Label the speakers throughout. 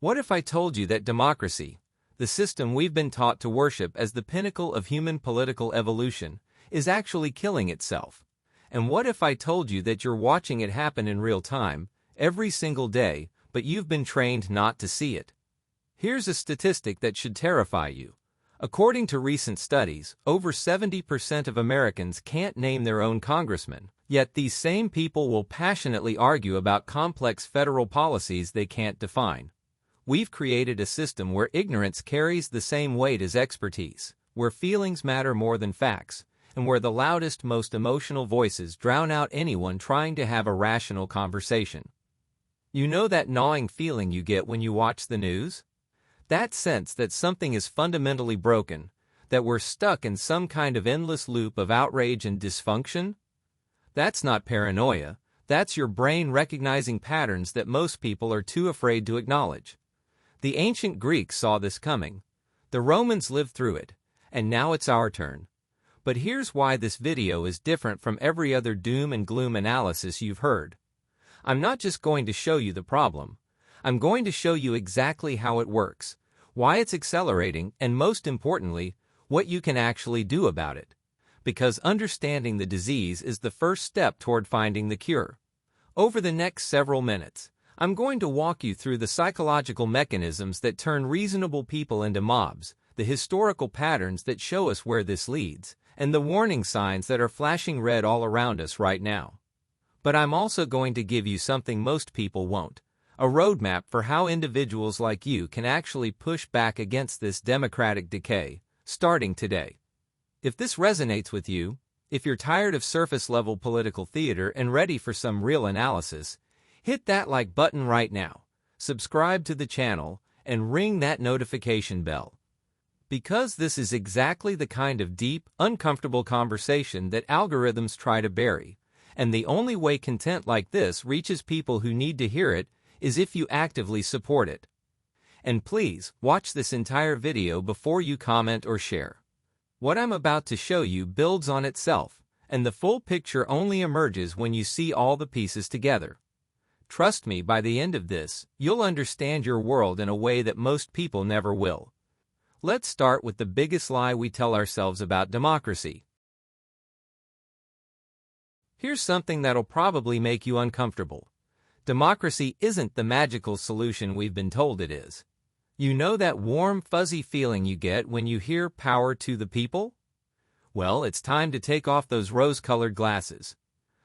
Speaker 1: What if I told you that democracy, the system we've been taught to worship as the pinnacle of human political evolution, is actually killing itself? And what if I told you that you're watching it happen in real time, every single day, but you've been trained not to see it? Here's a statistic that should terrify you. According to recent studies, over 70% of Americans can't name their own congressman, yet these same people will passionately argue about complex federal policies they can't define. We've created a system where ignorance carries the same weight as expertise, where feelings matter more than facts, and where the loudest, most emotional voices drown out anyone trying to have a rational conversation. You know that gnawing feeling you get when you watch the news? That sense that something is fundamentally broken, that we're stuck in some kind of endless loop of outrage and dysfunction? That's not paranoia, that's your brain recognizing patterns that most people are too afraid to acknowledge. The ancient Greeks saw this coming. The Romans lived through it, and now it's our turn. But here's why this video is different from every other doom and gloom analysis you've heard. I'm not just going to show you the problem. I'm going to show you exactly how it works, why it's accelerating, and most importantly, what you can actually do about it. Because understanding the disease is the first step toward finding the cure. Over the next several minutes, I'm going to walk you through the psychological mechanisms that turn reasonable people into mobs, the historical patterns that show us where this leads, and the warning signs that are flashing red all around us right now. But I'm also going to give you something most people won't. A roadmap for how individuals like you can actually push back against this democratic decay, starting today. If this resonates with you, if you're tired of surface-level political theater and ready for some real analysis, hit that like button right now, subscribe to the channel, and ring that notification bell. Because this is exactly the kind of deep, uncomfortable conversation that algorithms try to bury, and the only way content like this reaches people who need to hear it is if you actively support it. And please, watch this entire video before you comment or share. What I'm about to show you builds on itself, and the full picture only emerges when you see all the pieces together. Trust me, by the end of this, you'll understand your world in a way that most people never will. Let's start with the biggest lie we tell ourselves about democracy. Here's something that'll probably make you uncomfortable. Democracy isn't the magical solution we've been told it is. You know that warm, fuzzy feeling you get when you hear power to the people? Well, it's time to take off those rose-colored glasses.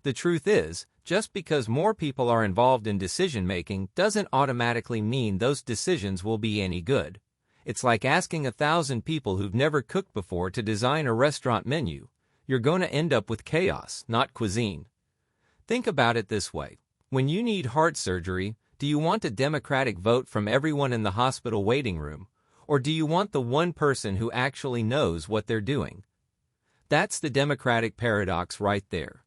Speaker 1: The truth is, just because more people are involved in decision-making doesn't automatically mean those decisions will be any good. It's like asking 1,000 people who've never cooked before to design a restaurant menu. You're going to end up with chaos, not cuisine. Think about it this way. When you need heart surgery, do you want a democratic vote from everyone in the hospital waiting room, or do you want the one person who actually knows what they're doing? That's the democratic paradox right there.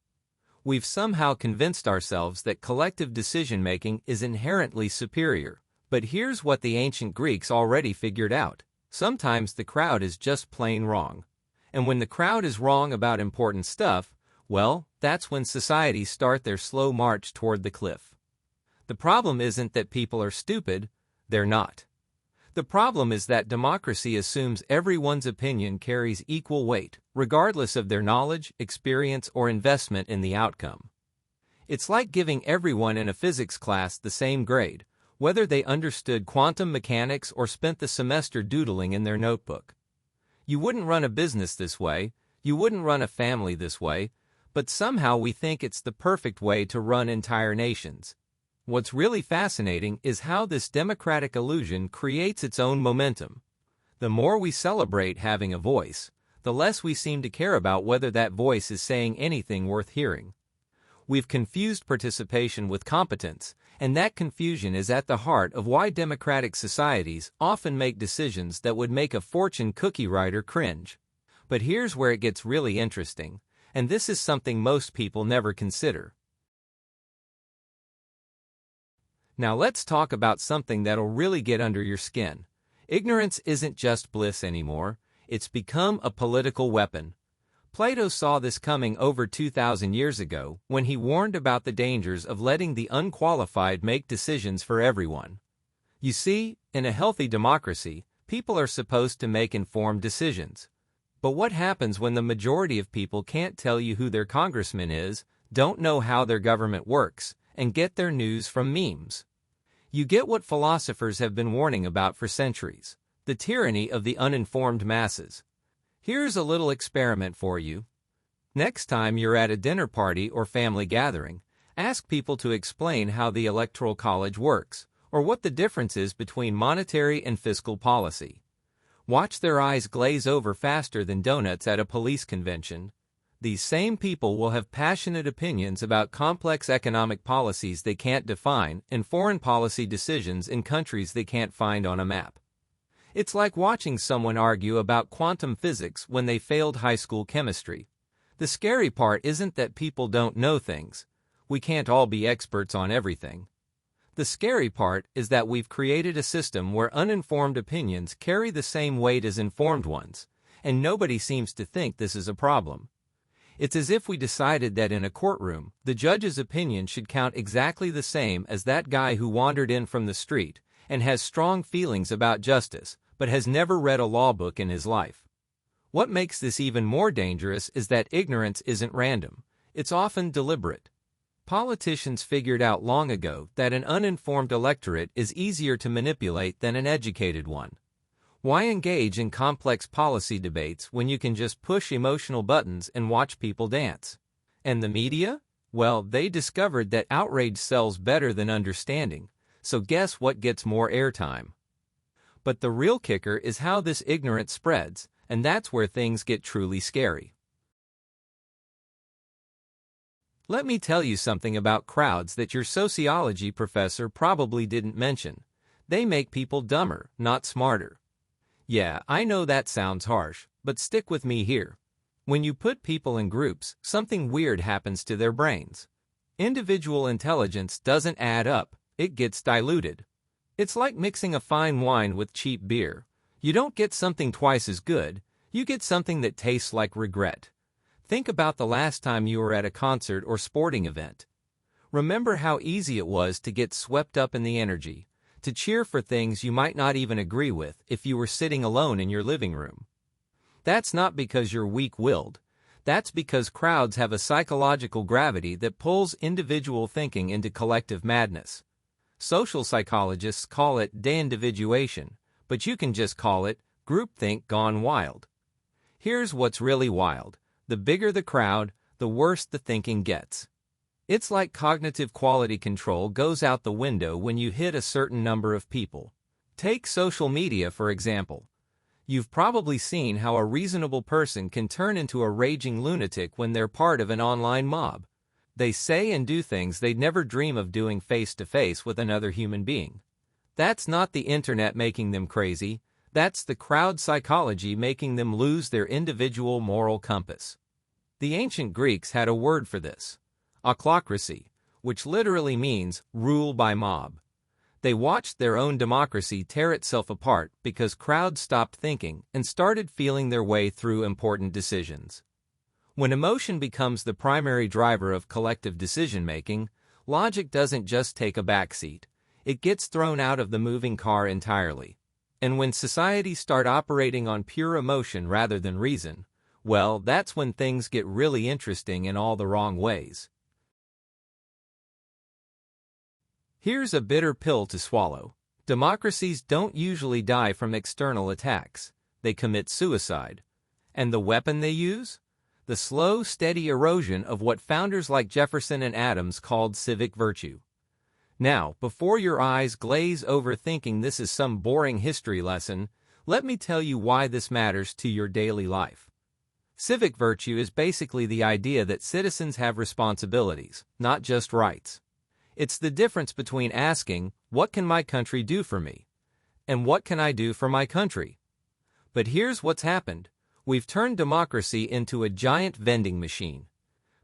Speaker 1: We've somehow convinced ourselves that collective decision-making is inherently superior, but here's what the ancient Greeks already figured out. Sometimes the crowd is just plain wrong. And when the crowd is wrong about important stuff, well, that's when societies start their slow march toward the cliff. The problem isn't that people are stupid, they're not. The problem is that democracy assumes everyone's opinion carries equal weight, regardless of their knowledge, experience, or investment in the outcome. It's like giving everyone in a physics class the same grade, whether they understood quantum mechanics or spent the semester doodling in their notebook. You wouldn't run a business this way, you wouldn't run a family this way, but somehow we think it's the perfect way to run entire nations. What's really fascinating is how this democratic illusion creates its own momentum. The more we celebrate having a voice, the less we seem to care about whether that voice is saying anything worth hearing. We've confused participation with competence, and that confusion is at the heart of why democratic societies often make decisions that would make a fortune cookie writer cringe. But here's where it gets really interesting, and this is something most people never consider. Now let's talk about something that'll really get under your skin. Ignorance isn't just bliss anymore, it's become a political weapon. Plato saw this coming over 2,000 years ago when he warned about the dangers of letting the unqualified make decisions for everyone. You see, in a healthy democracy, people are supposed to make informed decisions. But what happens when the majority of people can't tell you who their congressman is, don't know how their government works, and get their news from memes? You get what philosophers have been warning about for centuries: the tyranny of the uninformed masses. Here's a little experiment for you. Next time you're at a dinner party or family gathering, ask people to explain how the Electoral College works, or what the difference is between monetary and fiscal policy. Watch their eyes glaze over faster than donuts at a police convention. These same people will have passionate opinions about complex economic policies they can't define and foreign policy decisions in countries they can't find on a map. It's like watching someone argue about quantum physics when they failed high school chemistry. The scary part isn't that people don't know things. We can't all be experts on everything. The scary part is that we've created a system where uninformed opinions carry the same weight as informed ones, and nobody seems to think this is a problem. It's as if we decided that in a courtroom, the judge's opinion should count exactly the same as that guy who wandered in from the street and has strong feelings about justice, but has never read a law book in his life. What makes this even more dangerous is that ignorance isn't random. It's often deliberate. Politicians figured out long ago that an uninformed electorate is easier to manipulate than an educated one. Why engage in complex policy debates when you can just push emotional buttons and watch people dance? And the media? Well, they discovered that outrage sells better than understanding, so guess what gets more airtime? But the real kicker is how this ignorance spreads, and that's where things get truly scary. Let me tell you something about crowds that your sociology professor probably didn't mention. They make people dumber, not smarter. Yeah, I know that sounds harsh, but stick with me here. When you put people in groups, something weird happens to their brains. Individual intelligence doesn't add up, it gets diluted. It's like mixing a fine wine with cheap beer. You don't get something twice as good, you get something that tastes like regret. Think about the last time you were at a concert or sporting event. Remember how easy it was to get swept up in the energy, to cheer for things you might not even agree with if you were sitting alone in your living room. That's not because you're weak-willed. That's because crowds have a psychological gravity that pulls individual thinking into collective madness. Social psychologists call it de-individuation, but you can just call it groupthink gone wild. Here's what's really wild. The bigger the crowd, the worse the thinking gets. It's like cognitive quality control goes out the window when you hit a certain number of people. Take social media, for example. You've probably seen how a reasonable person can turn into a raging lunatic when they're part of an online mob. They say and do things they'd never dream of doing face-to-face with another human being. That's not the internet making them crazy. That's the crowd psychology making them lose their individual moral compass. The ancient Greeks had a word for this: ochlocracy, which literally means rule by mob. They watched their own democracy tear itself apart because crowds stopped thinking and started feeling their way through important decisions. When emotion becomes the primary driver of collective decision-making, logic doesn't just take a backseat. It gets thrown out of the moving car entirely. And when societies start operating on pure emotion rather than reason, well, that's when things get really interesting in all the wrong ways. Here's a bitter pill to swallow. Democracies don't usually die from external attacks. They commit suicide. And the weapon they use? The slow, steady erosion of what founders like Jefferson and Adams called civic virtue. Now, before your eyes glaze over thinking this is some boring history lesson, let me tell you why this matters to your daily life. Civic virtue is basically the idea that citizens have responsibilities, not just rights. It's the difference between asking, "What can my country do for me?" and "What can I do for my country?" But here's what's happened. We've turned democracy into a giant vending machine.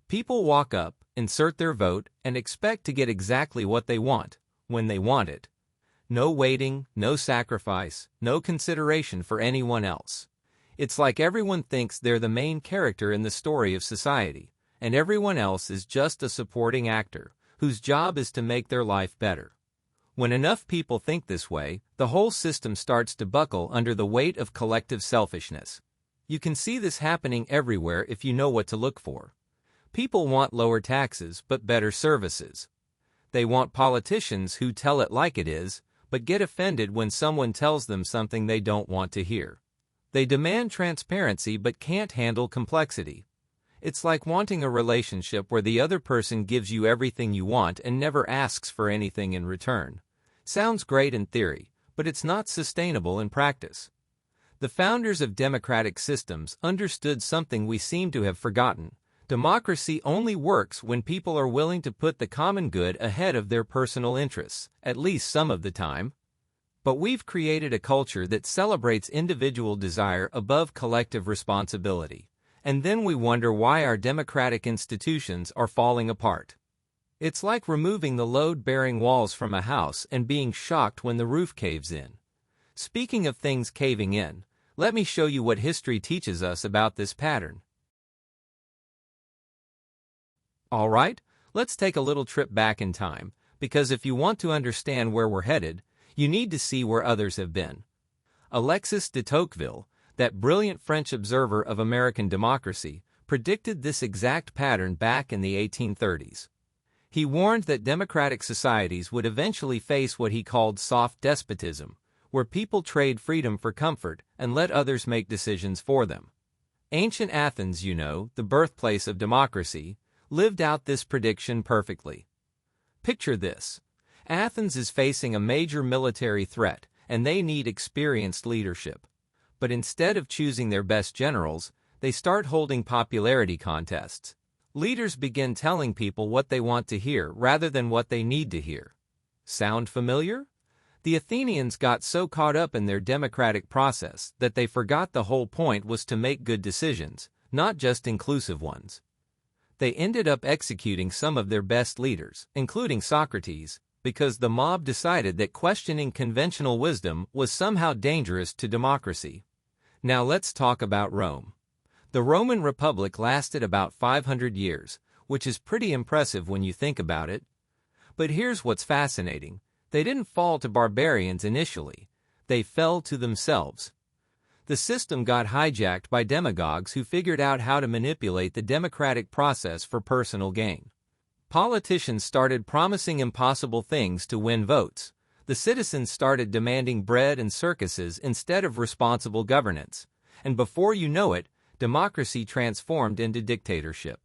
Speaker 1: People walk up, insert their vote, and expect to get exactly what they want, when they want it. No waiting, no sacrifice, no consideration for anyone else. It's like everyone thinks they're the main character in the story of society, and everyone else is just a supporting actor, whose job is to make their life better. When enough people think this way, the whole system starts to buckle under the weight of collective selfishness. You can see this happening everywhere if you know what to look for. People want lower taxes but better services. They want politicians who tell it like it is, but get offended when someone tells them something they don't want to hear. They demand transparency but can't handle complexity. It's like wanting a relationship where the other person gives you everything you want and never asks for anything in return. Sounds great in theory, but it's not sustainable in practice. The founders of democratic systems understood something we seem to have forgotten. Democracy only works when people are willing to put the common good ahead of their personal interests, at least some of the time. But we've created a culture that celebrates individual desire above collective responsibility. And then we wonder why our democratic institutions are falling apart. It's like removing the load-bearing walls from a house and being shocked when the roof caves in. Speaking of things caving in, let me show you what history teaches us about this pattern. All right, let's take a little trip back in time, because if you want to understand where we're headed, you need to see where others have been. Alexis de Tocqueville, that brilliant French observer of American democracy, predicted this exact pattern back in the 1830s. He warned that democratic societies would eventually face what he called soft despotism, where people trade freedom for comfort and let others make decisions for them. Ancient Athens, the birthplace of democracy, lived out this prediction perfectly. Picture this. Athens is facing a major military threat, and they need experienced leadership. But instead of choosing their best generals, they start holding popularity contests. Leaders begin telling people what they want to hear rather than what they need to hear. Sound familiar? The Athenians got so caught up in their democratic process that they forgot the whole point was to make good decisions, not just inclusive ones. They ended up executing some of their best leaders, including Socrates, because the mob decided that questioning conventional wisdom was somehow dangerous to democracy. Now let's talk about Rome. The Roman Republic lasted about 500 years, which is pretty impressive when you think about it. But here's what's fascinating. They didn't fall to barbarians initially. They fell to themselves. The system got hijacked by demagogues who figured out how to manipulate the democratic process for personal gain. Politicians started promising impossible things to win votes. The citizens started demanding bread and circuses instead of responsible governance. And before you know it, democracy transformed into dictatorship.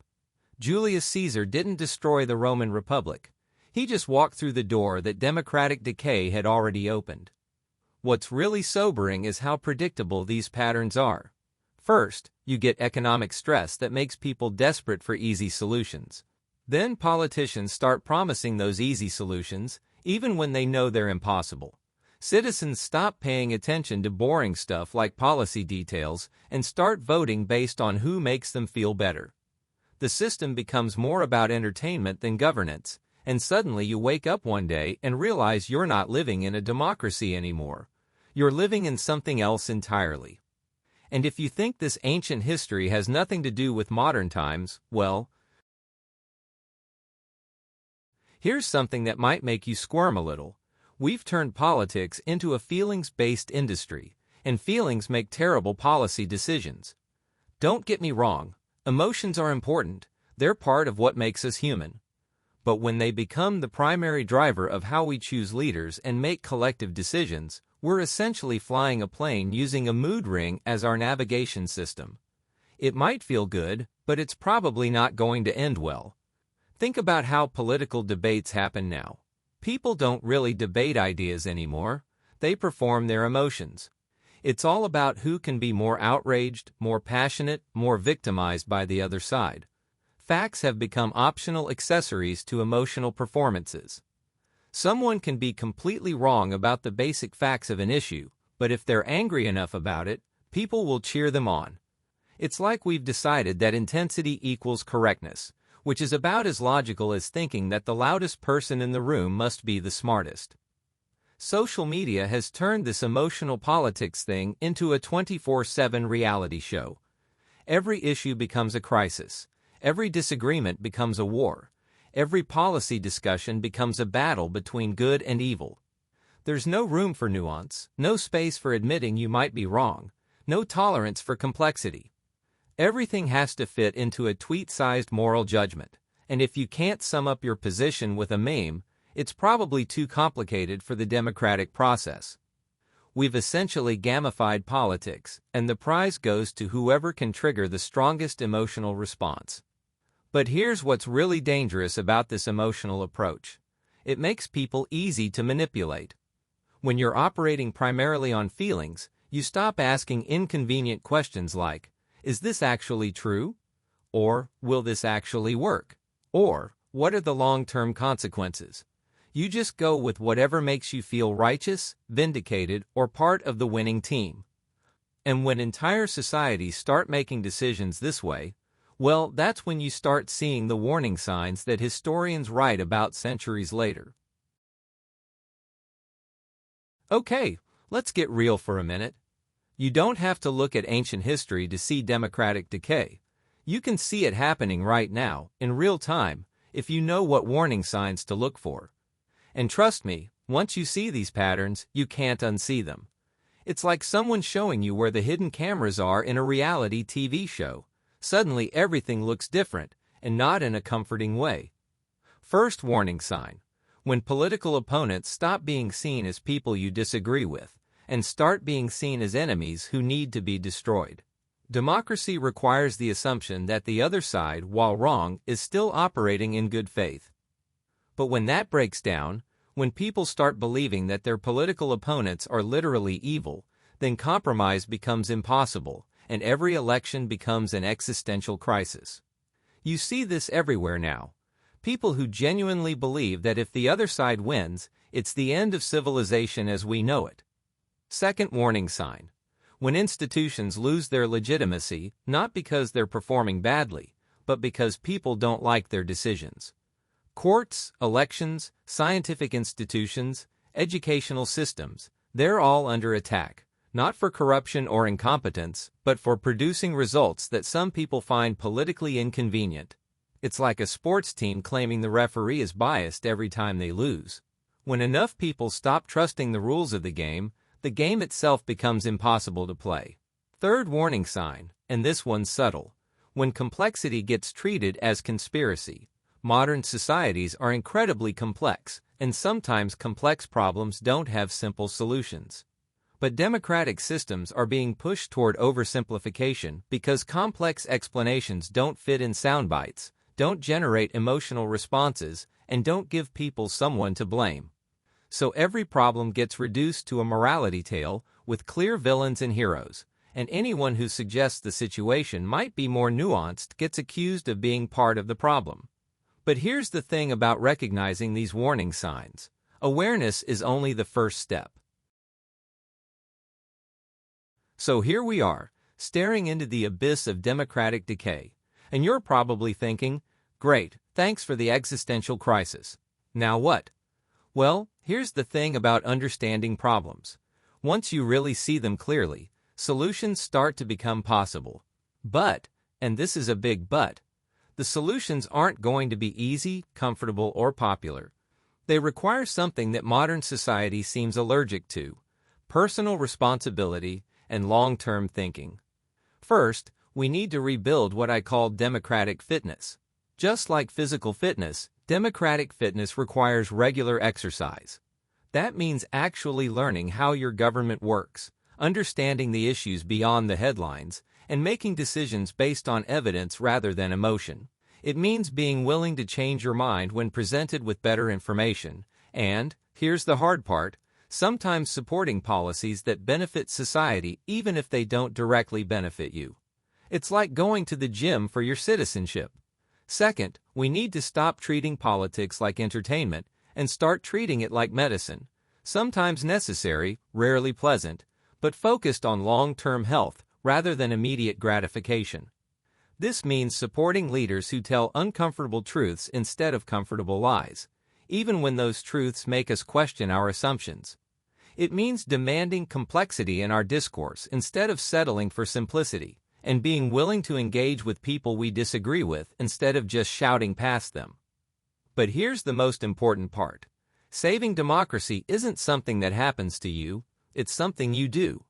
Speaker 1: Julius Caesar didn't destroy the Roman Republic. He just walked through the door that democratic decay had already opened. What's really sobering is how predictable these patterns are. First, you get economic stress that makes people desperate for easy solutions. Then politicians start promising those easy solutions, even when they know they're impossible. Citizens stop paying attention to boring stuff like policy details and start voting based on who makes them feel better. The system becomes more about entertainment than governance, and suddenly you wake up one day and realize you're not living in a democracy anymore. You're living in something else entirely. And if you think this ancient history has nothing to do with modern times, well, here's something that might make you squirm a little. We've turned politics into a feelings-based industry, and feelings make terrible policy decisions. Don't get me wrong, emotions are important. They're part of what makes us human. But when they become the primary driver of how we choose leaders and make collective decisions, we're essentially flying a plane using a mood ring as our navigation system. It might feel good, but it's probably not going to end well. Think about how political debates happen now. People don't really debate ideas anymore. They perform their emotions. It's all about who can be more outraged, more passionate, more victimized by the other side. Facts have become optional accessories to emotional performances. Someone can be completely wrong about the basic facts of an issue, but if they're angry enough about it, people will cheer them on. It's like we've decided that intensity equals correctness, which is about as logical as thinking that the loudest person in the room must be the smartest. Social media has turned this emotional politics thing into a 24/7 reality show. Every issue becomes a crisis. Every disagreement becomes a war. every policy discussion becomes a battle between good and evil. There's no room for nuance, no space for admitting you might be wrong, no tolerance for complexity. Everything has to fit into a tweet-sized moral judgment, and if you can't sum up your position with a meme, it's probably too complicated for the democratic process. We've essentially gamified politics, and the prize goes to whoever can trigger the strongest emotional response. But here's what's really dangerous about this emotional approach. It makes people easy to manipulate. When you're operating primarily on feelings, you stop asking inconvenient questions like, is this actually true? Or, will this actually work? Or, what are the long-term consequences? You just go with whatever makes you feel righteous, vindicated, or part of the winning team. And when entire societies start making decisions this way, well, that's when you start seeing the warning signs that historians write about centuries later. Okay, let's get real for a minute. You don't have to look at ancient history to see democratic decay. You can see it happening right now, in real time, if you know what warning signs to look for. And trust me, once you see these patterns, you can't unsee them. It's like someone showing you where the hidden cameras are in a reality TV show. Suddenly everything looks different, and not in a comforting way. First warning sign: when political opponents stop being seen as people you disagree with, and start being seen as enemies who need to be destroyed. Democracy requires the assumption that the other side, while wrong, is still operating in good faith. But when that breaks down, when people start believing that their political opponents are literally evil, then compromise becomes impossible, and every election becomes an existential crisis. You see this everywhere now. People who genuinely believe that if the other side wins, it's the end of civilization as we know it. Second warning sign: when institutions lose their legitimacy, not because they're performing badly, but because people don't like their decisions. Courts, elections, scientific institutions, educational systems, they're all under attack, not for corruption or incompetence, but for producing results that some people find politically inconvenient. It's like a sports team claiming the referee is biased every time they lose. When enough people stop trusting the rules of the game itself becomes impossible to play. Third warning sign, and this one's subtle: when complexity gets treated as conspiracy. Modern societies are incredibly complex, and sometimes complex problems don't have simple solutions. But democratic systems are being pushed toward oversimplification because complex explanations don't fit in sound bites, don't generate emotional responses, and don't give people someone to blame. So every problem gets reduced to a morality tale with clear villains and heroes, and anyone who suggests the situation might be more nuanced gets accused of being part of the problem. But here's the thing about recognizing these warning signs: awareness is only the first step. So here we are, staring into the abyss of democratic decay, and you're probably thinking, great, thanks for the existential crisis. Now what? Well, here's the thing about understanding problems. Once you really see them clearly, solutions start to become possible. But, and this is a big but, the solutions aren't going to be easy, comfortable, or popular. They require something that modern society seems allergic to: personal responsibility and long-term thinking. First, we need to rebuild what I call democratic fitness. Just like physical fitness, democratic fitness requires regular exercise. That means actually learning how your government works, understanding the issues beyond the headlines, and making decisions based on evidence rather than emotion. It means being willing to change your mind when presented with better information, and, here's the hard part, sometimes supporting policies that benefit society even if they don't directly benefit you. It's like going to the gym for your citizenship. Second, we need to stop treating politics like entertainment and start treating it like medicine, sometimes necessary, rarely pleasant, but focused on long-term health rather than immediate gratification. This means supporting leaders who tell uncomfortable truths instead of comfortable lies, even when those truths make us question our assumptions. It means demanding complexity in our discourse instead of settling for simplicity, and being willing to engage with people we disagree with instead of just shouting past them. But here's the most important part. Saving democracy isn't something that happens to you, it's something you do.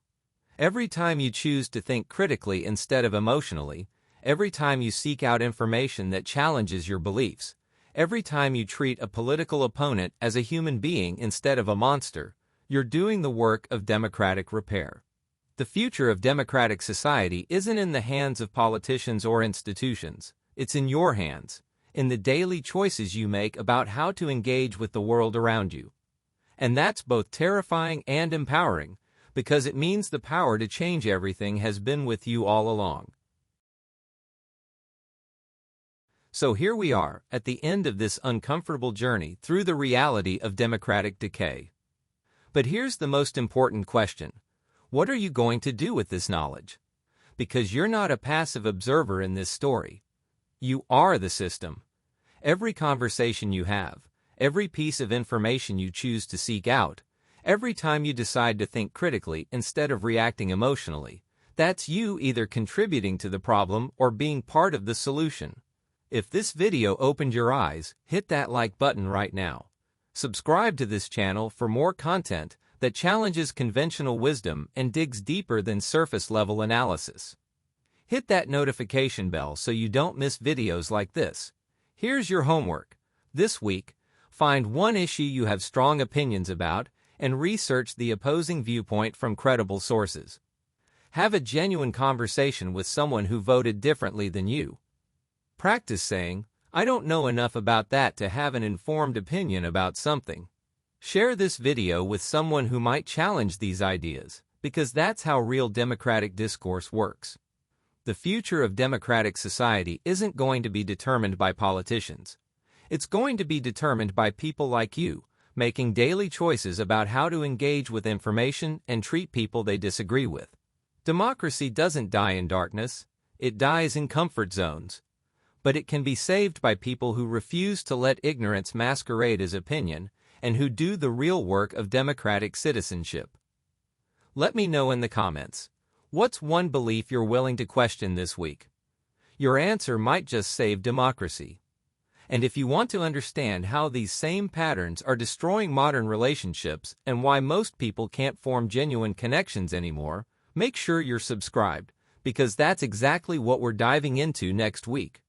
Speaker 1: Every time you choose to think critically instead of emotionally, every time you seek out information that challenges your beliefs, every time you treat a political opponent as a human being instead of a monster, you're doing the work of democratic repair. The future of democratic society isn't in the hands of politicians or institutions, it's in your hands, in the daily choices you make about how to engage with the world around you. And that's both terrifying and empowering, because it means the power to change everything has been with you all along. So here we are, at the end of this uncomfortable journey through the reality of democratic decay. But here's the most important question. What are you going to do with this knowledge? Because you're not a passive observer in this story. You are the system. Every conversation you have, every piece of information you choose to seek out, every time you decide to think critically instead of reacting emotionally, that's you either contributing to the problem or being part of the solution. If this video opened your eyes, hit that like button right now. Subscribe to this channel for more content that challenges conventional wisdom and digs deeper than surface-level analysis. Hit that notification bell so you don't miss videos like this. Here's your homework. This week, find one issue you have strong opinions about and research the opposing viewpoint from credible sources. Have a genuine conversation with someone who voted differently than you. Practice saying, "I don't know enough about that to have an informed opinion about something." Share this video with someone who might challenge these ideas, because that's how real democratic discourse works. The future of democratic society isn't going to be determined by politicians. It's going to be determined by people like you, making daily choices about how to engage with information and treat people they disagree with. Democracy doesn't die in darkness, it dies in comfort zones. But it can be saved by people who refuse to let ignorance masquerade as opinion and who do the real work of democratic citizenship. Let me know in the comments, what's one belief you're willing to question this week? Your answer might just save democracy. And if you want to understand how these same patterns are destroying modern relationships and why most people can't form genuine connections anymore, make sure you're subscribed, because that's exactly what we're diving into next week.